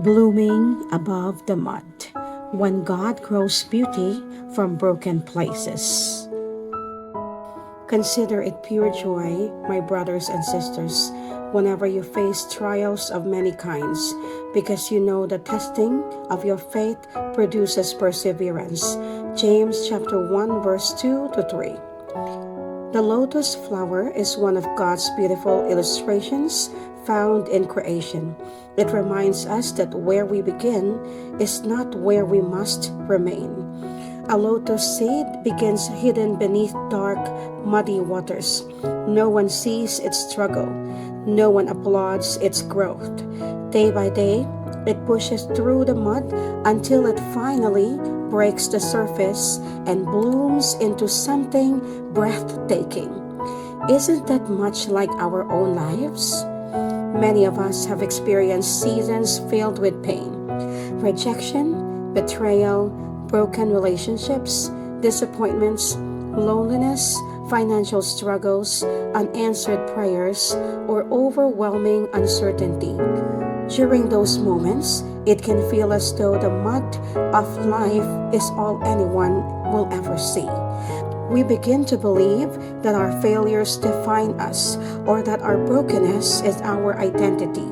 blooming above the mud, when God grows beauty from broken places. Consider it pure joy, my brothers and sisters, whenever you face trials of many kinds, because you know the testing of your faith produces perseverance. James chapter 1 verse 2 to 3. The lotus flower is one of God's beautiful illustrations found in creation. It reminds us that where we begin is not where we must remain. A lotus seed begins hidden beneath dark, muddy waters. No one sees its struggle. No one applauds its growth. Day by day, it pushes through the mud until it finally breaks the surface and blooms into something breathtaking. Isn't that much like our own lives? Many of us have experienced seasons filled with pain, rejection, betrayal, broken relationships, disappointments, loneliness, financial struggles, unanswered prayers, or overwhelming uncertainty. During those moments, it can feel as though the mud of life is all anyone will ever see. We begin to believe that our failures define us or that our brokenness is our identity.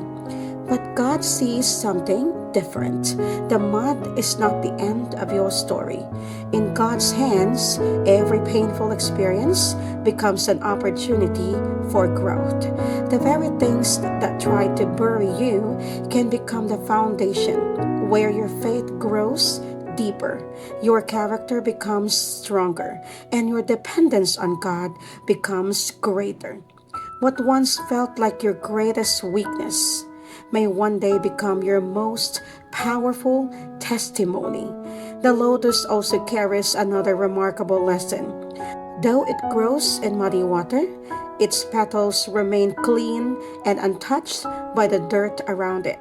But God sees something different. The mud is not the end of your story. In God's hands, every painful experience becomes an opportunity for growth. The very things that try to bury you can become the foundation where your faith grows deeper, your character becomes stronger, and your dependence on God becomes greater. What once felt like your greatest weakness may one day become your most powerful testimony. The lotus also carries another remarkable lesson. Though it grows in muddy water, its petals remain clean and untouched by the dirt around it.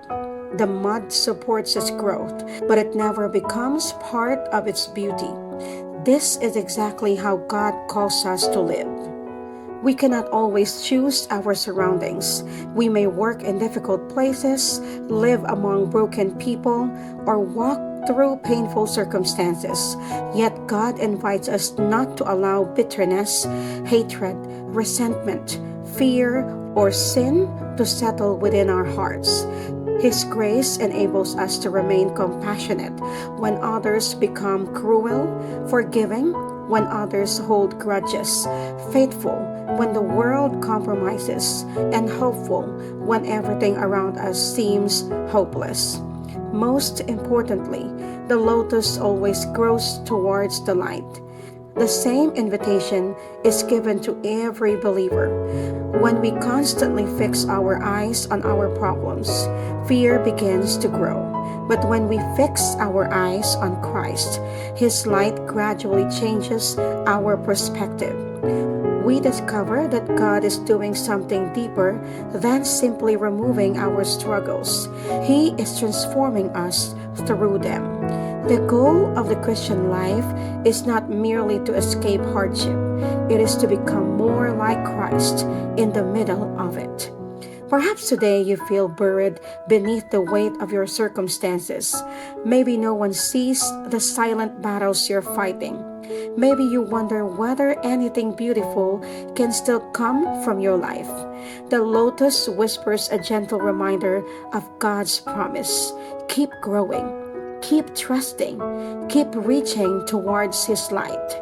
The mud supports its growth, but it never becomes part of its beauty. This is exactly how God calls us to live. We cannot always choose our surroundings. We may work in difficult places, live among broken people, or walk through painful circumstances. Yet God invites us not to allow bitterness, hatred, resentment, fear, or sin to settle within our hearts. His grace enables us to remain compassionate when others become cruel, forgiving when others hold grudges, faithful when the world compromises, and hopeful when everything around us seems hopeless. Most importantly, the lotus always grows towards the light. The same invitation is given to every believer. When we constantly fix our eyes on our problems, fear begins to grow. But when we fix our eyes on Christ, His light gradually changes our perspective. We discover that God is doing something deeper than simply removing our struggles. He is transforming us through them. The goal of the Christian life is not merely to escape hardship. It is to become more like Christ in the middle of it. Perhaps today you feel buried beneath the weight of your circumstances. Maybe no one sees the silent battles you're fighting. Maybe you wonder whether anything beautiful can still come from your life. The lotus whispers a gentle reminder of God's promise. Keep growing. Keep trusting. Keep reaching towards His light.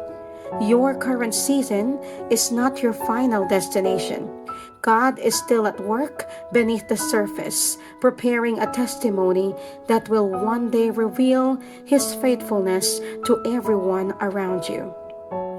Your current season is not your final destination. God is still at work beneath the surface, preparing a testimony that will one day reveal His faithfulness to everyone around you.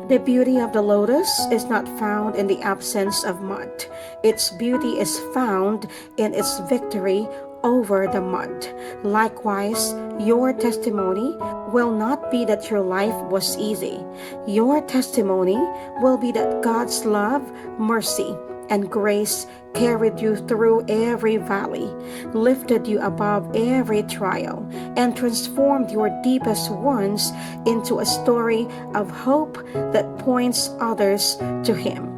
The beauty of the lotus is not found in the absence of mud. Its beauty is found in its victory over the mud. Likewise, your testimony will not be that your life was easy. Your testimony will be that God's love, mercy, and grace carried you through every valley, lifted you above every trial, and transformed your deepest wounds into a story of hope that points others to Him.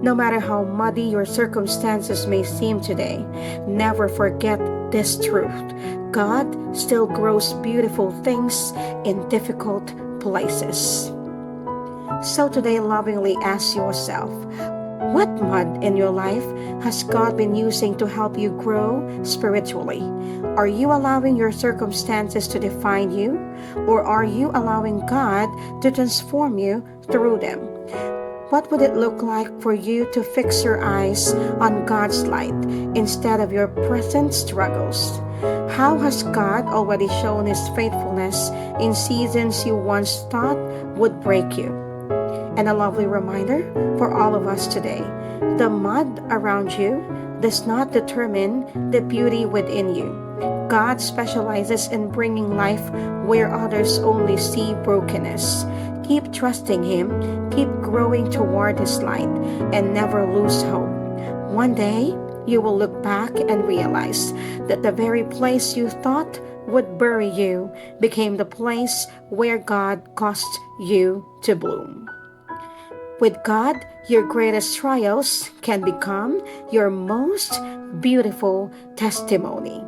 No matter how muddy your circumstances may seem today, never forget this truth. God still grows beautiful things in difficult places. So today, lovingly ask yourself, what mud in your life has God been using to help you grow spiritually? Are you allowing your circumstances to define you, or are you allowing God to transform you through them? What would it look like for you to fix your eyes on God's light instead of your present struggles? How has God already shown His faithfulness in seasons you once thought would break you? And a lovely reminder for all of us today, the mud around you does not determine the beauty within you. God specializes in bringing life where others only see brokenness. Keep trusting Him, keep growing toward His light, and never lose hope. One day, you will look back and realize that the very place you thought would bury you became the place where God caused you to bloom. With God, your greatest trials can become your most beautiful testimony.